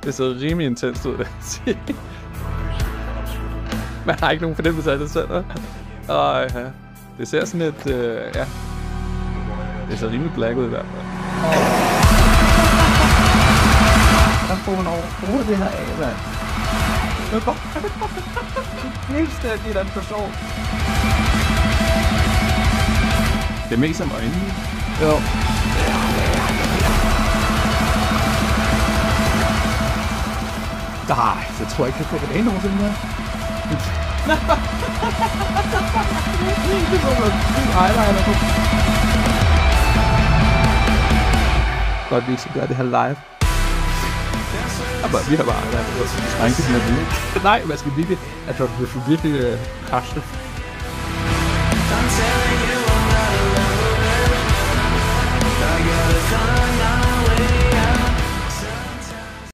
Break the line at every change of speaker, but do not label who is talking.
Det så rimelig intenst ud, det man har ikke nogen fornemmelse af det selv, og det ser sådan lidt, ja. Det ser rimelig black ud i hvert fald.
Der får man overhovedet det her af, mand. Det går fuldstændig den person.
Det er mest som øjnene.
Jo. Nej, så tror jeg ikke, jeg får det af nogensinde mere. Det var noget fint eyeliner på. Godt, vi skal gøre det her live.
Vi har bare trængt det sådan lidt.
Nej, hvad skal vi virkelig? Altså, du skal virkelig kaste.
I'm telling you I'm not alone. I gotta find